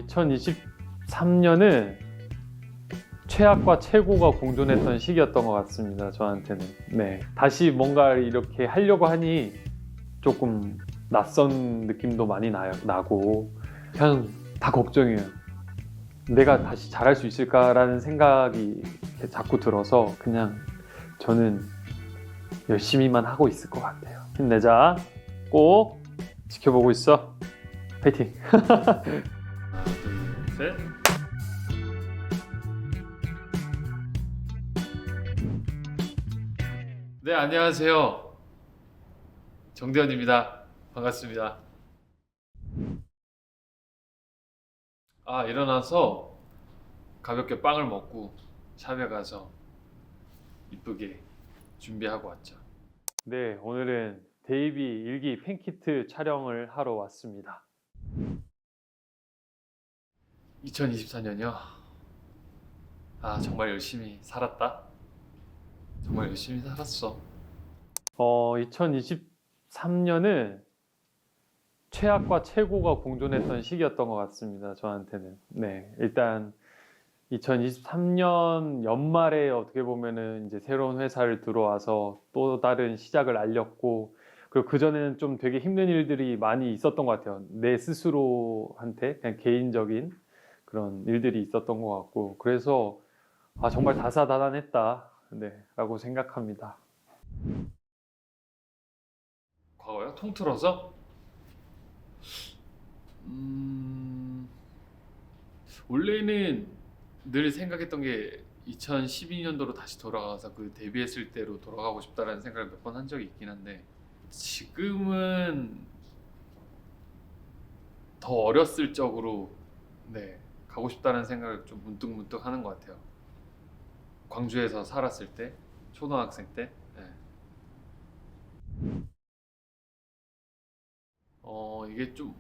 2023년은 최악과 최고가 공존했던 시기였던 것 같습니다. 저한테는. 네. 다시 뭔가 이렇게 하려고 하니 조금 낯선 느낌도 많이 나고 그냥 다 걱정이에요. 내가 다시 잘할 수 있을까라는 생각이 자꾸 들어서 그냥 저는 열심히만 하고 있을 것 같아요. 힘내자. 꼭 지켜보고 있어. 파이팅. 하나, 둘, 셋. 네, 안녕하세요. 정대현입니다. 반갑습니다. 일어나서 가볍게 빵을 먹고 샵에 가서 이쁘게 준비하고 왔죠. 네, 오늘은 데이비 일기 팬키트 촬영을 하러 왔습니다. 2024년이요? 정말 열심히 살았다. 정말 열심히 살았어. 2023년은 최악과 최고가 공존했던 시기였던 것 같습니다. 저한테는. 네, 일단 2023년 연말에 어떻게 보면은 이제 새로운 회사를 들어와서 또 다른 시작을 알렸고, 그리고 그전에는 좀 되게 힘든 일들이 많이 있었던 것 같아요. 내 스스로한테 그냥 개인적인 그런 일들이 있었던 것 같고, 그래서 정말 다사다난했다, 네, 라고 생각합니다. 과거요? 통틀어서? 원래는 늘 생각했던 게 2012년도로 다시 돌아가서 그 데뷔했을 때로 돌아가고 싶다라는 생각을 몇 번 한 적이 있긴 한데, 지금은 더 어렸을 적으로 가고 싶다는 생각을 좀 문득문득 하는 것 같아요. 광주에서 살았을 때, 초등학생 때. 이게 좀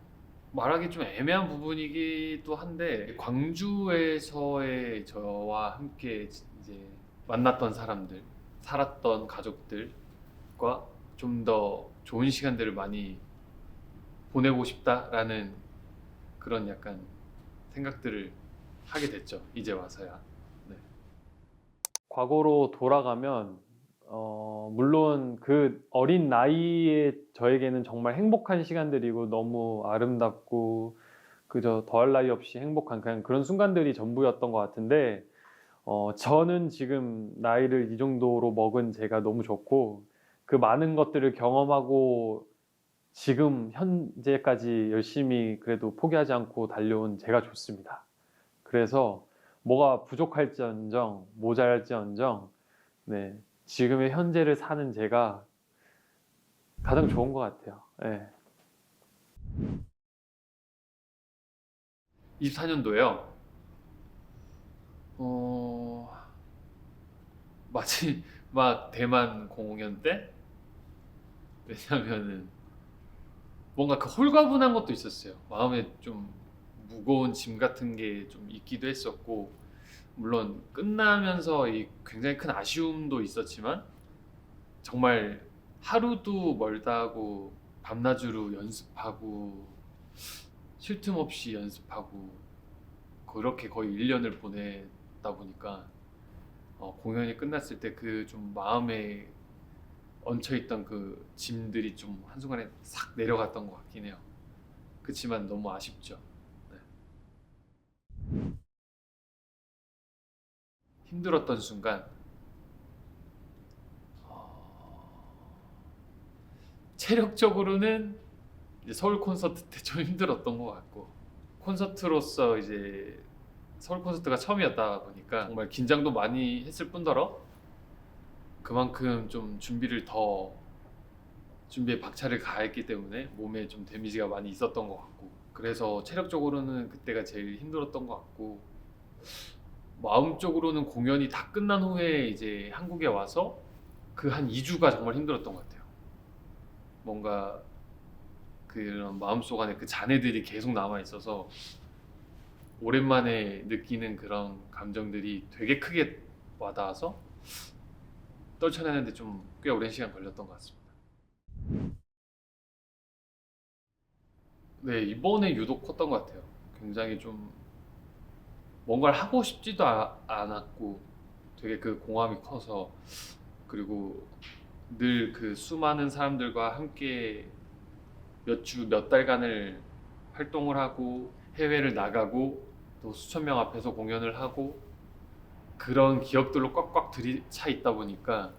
말하기 좀 애매한 부분이기도 한데, 광주에서의 저와 함께 이제 만났던 사람들, 살았던 가족들과 좀 더 좋은 시간들을 많이 보내고 싶다라는 그런 약간 생각들을 하게 됐죠. 이제 와서야. 네. 과거로 돌아가면 물론 그 어린 나이에 저에게는 정말 행복한 시간들이고 너무 아름답고 그저 더할 나위 없이 행복한 그냥 그런 순간들이 전부였던 것 같은데, 저는 지금 나이를 이 정도로 먹은 제가 너무 좋고, 그 많은 것들을 경험하고 지금 현재까지 열심히 그래도 포기하지 않고 달려온 제가 좋습니다. 그래서 뭐가 부족할지언정 모자랄지언정, 네, 지금의 현재를 사는 제가 가장 좋은 것 같아요. 네. 24년도에요. 마지막 대만 공연 때? 왜냐면은 뭔가 그 홀가분한 것도 있었어요. 마음에 좀 무거운 짐 같은 게 좀 있기도 했었고, 물론 끝나면서 굉장히 큰 아쉬움도 있었지만, 정말 하루도 멀다 하고 밤낮으로 연습하고 쉴 틈 없이 연습하고 그렇게 거의 1년을 보내다 보니까 공연이 끝났을 때 그 좀 마음에 얹혀있던 그 짐들이 좀 한순간에 싹 내려갔던 것 같긴 해요. 그치만 너무 아쉽죠. 네. 힘들었던 순간, 체력적으로는 이제 서울 콘서트 때 좀 힘들었던 것 같고, 콘서트로서 이제 서울 콘서트가 처음이었다 보니까 정말 긴장도 많이 했을 뿐더러 그만큼 좀 준비에 박차를 가했기 때문에 몸에 좀 데미지가 많이 있었던 것 같고, 그래서 체력적으로는 그때가 제일 힘들었던 것 같고, 마음적으로는 공연이 다 끝난 후에 이제 한국에 와서 그 한 2주가 정말 힘들었던 것 같아요. 뭔가 그런 마음속 안에 그 잔해들이 계속 남아 있어서 오랜만에 느끼는 그런 감정들이 되게 크게 와닿아서 떨쳐내는데 좀 꽤 오랜 시간 걸렸던 것 같습니다. 네, 이번에 유독 컸던 것 같아요. 굉장히 좀 뭔가를 하고 싶지도 않았고 되게 그 공함이 커서, 그리고 늘 그 수많은 사람들과 함께 몇 주, 몇 달간을 활동을 하고 해외를 나가고 또 수천 명 앞에서 공연을 하고 그런 기억들로 꽉꽉 들이차 있다 보니까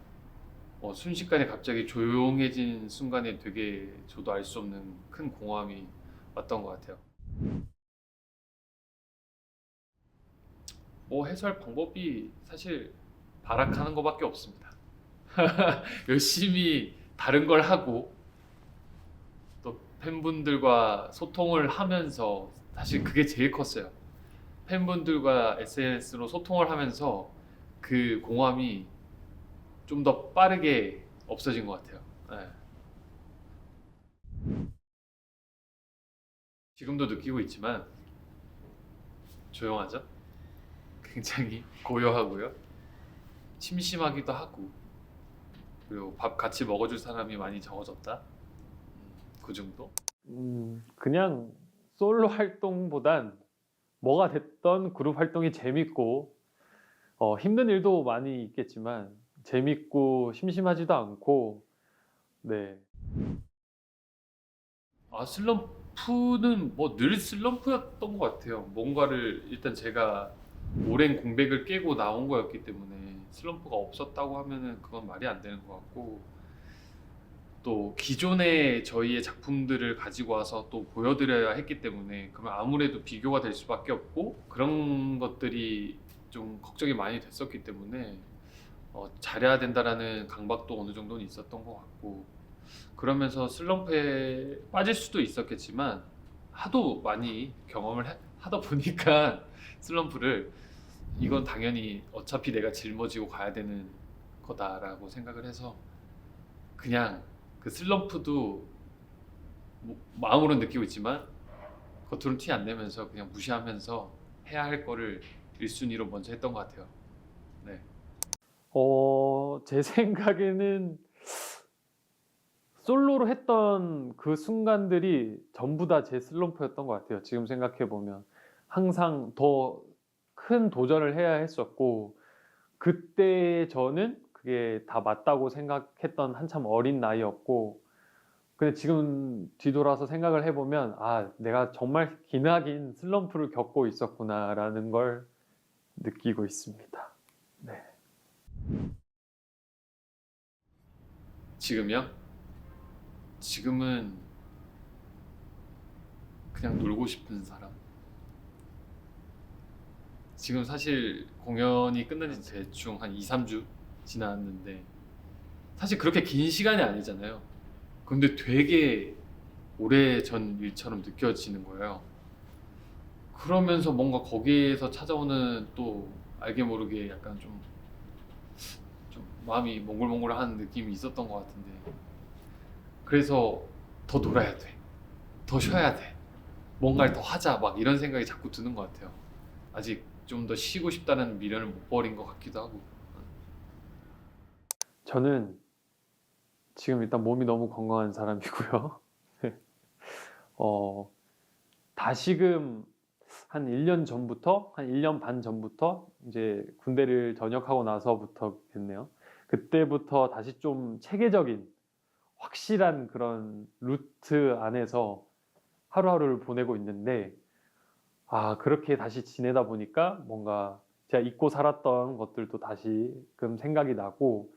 순식간에 갑자기 조용해진 순간에 되게 저도 알 수 없는 큰 공허함이 왔던 것 같아요. 뭐 해소할 방법이 사실 발악하는 것밖에 없습니다. 열심히 다른 걸 하고 또 팬분들과 소통을 하면서, 사실 그게 제일 컸어요. 팬분들과 SNS로 소통을 하면서 그 공허함이 좀 더 빠르게 없어진 것 같아요. 네. 지금도 느끼고 있지만 조용하죠? 굉장히 고요하고요. 심심하기도 하고, 그리고 밥 같이 먹어줄 사람이 많이 적어졌다. 그 정도? 그냥 솔로 활동보단 뭐가 됐던 그룹 활동이 재밌고 힘든 일도 많이 있겠지만 재밌고 심심하지도 않고 네. 슬럼프는 뭐 늘 슬럼프였던 것 같아요. 뭔가를 일단 제가 오랜 공백을 깨고 나온 거였기 때문에 슬럼프가 없었다고 하면은 그건 말이 안 되는 것 같고, 또 기존의 저희의 작품들을 가지고 와서 또 보여드려야 했기 때문에 그러면 아무래도 비교가 될 수밖에 없고, 그런 것들이 좀 걱정이 많이 됐었기 때문에 잘해야 된다라는 강박도 어느 정도는 있었던 것 같고, 그러면서 슬럼프에 빠질 수도 있었겠지만 하도 많이 경험을 하다 보니까 슬럼프를, 이건 당연히 어차피 내가 짊어지고 가야 되는 거다라고 생각을 해서 그냥 그 슬럼프도 마음으로는 느끼고 있지만 겉으로는 티 안 내면서 그냥 무시하면서 해야 할 거를 1순위로 먼저 했던 것 같아요. 네. 제 생각에는 솔로로 했던 그 순간들이 전부 다 제 슬럼프였던 것 같아요. 지금 생각해 보면 항상 더 큰 도전을 해야 했었고, 그때 저는 그게 다 맞다고 생각했던 한참 어린 나이였고, 근데 지금 뒤돌아서 생각을 해보면 내가 정말 기나긴 슬럼프를 겪고 있었구나라는 걸 느끼고 있습니다. 네. 지금요? 지금은 그냥 놀고 싶은 사람. 지금 사실 공연이 끝난 지 대충 한 2, 3주 지났는데 사실 그렇게 긴 시간이 아니잖아요. 근데 되게 오래전 일처럼 느껴지는 거예요. 그러면서 뭔가 거기에서 찾아오는 또 알게 모르게 약간 좀 마음이 몽글몽글한 느낌이 있었던 것 같은데, 그래서 더 놀아야 돼, 더 쉬어야 돼, 뭔가를 더 하자, 막 이런 생각이 자꾸 드는 것 같아요. 아직 좀 더 쉬고 싶다는 미련을 못 버린 것 같기도 하고. 저는 지금 일단 몸이 너무 건강한 사람이고요. 다시금 한 1년 전부터, 한 1년 반 전부터 이제 군대를 전역하고 나서부터겠네요. 그때부터 다시 좀 체계적인 확실한 그런 루트 안에서 하루하루를 보내고 있는데, 그렇게 다시 지내다 보니까 뭔가 제가 잊고 살았던 것들도 다시금 생각이 나고,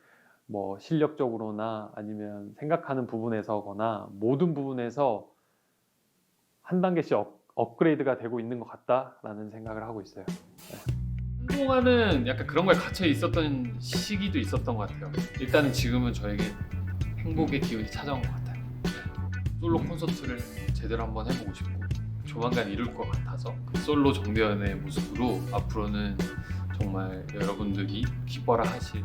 뭐 실력적으로나 아니면 생각하는 부분에서거나 모든 부분에서 한 단계씩 업그레이드가 되고 있는 것 같다라는 생각을 하고 있어요. 한동안은 약간 그런 거에 갇혀 있었던 시기도 있었던 것 같아요. 일단은 지금은 저에게 행복의 기운이 찾아온 것 같아요. 솔로 콘서트를 제대로 한번 해보고 싶고, 조만간 이룰 것 같아서 그 솔로 정대현의 모습으로 앞으로는 정말 여러분들이 기뻐라 하실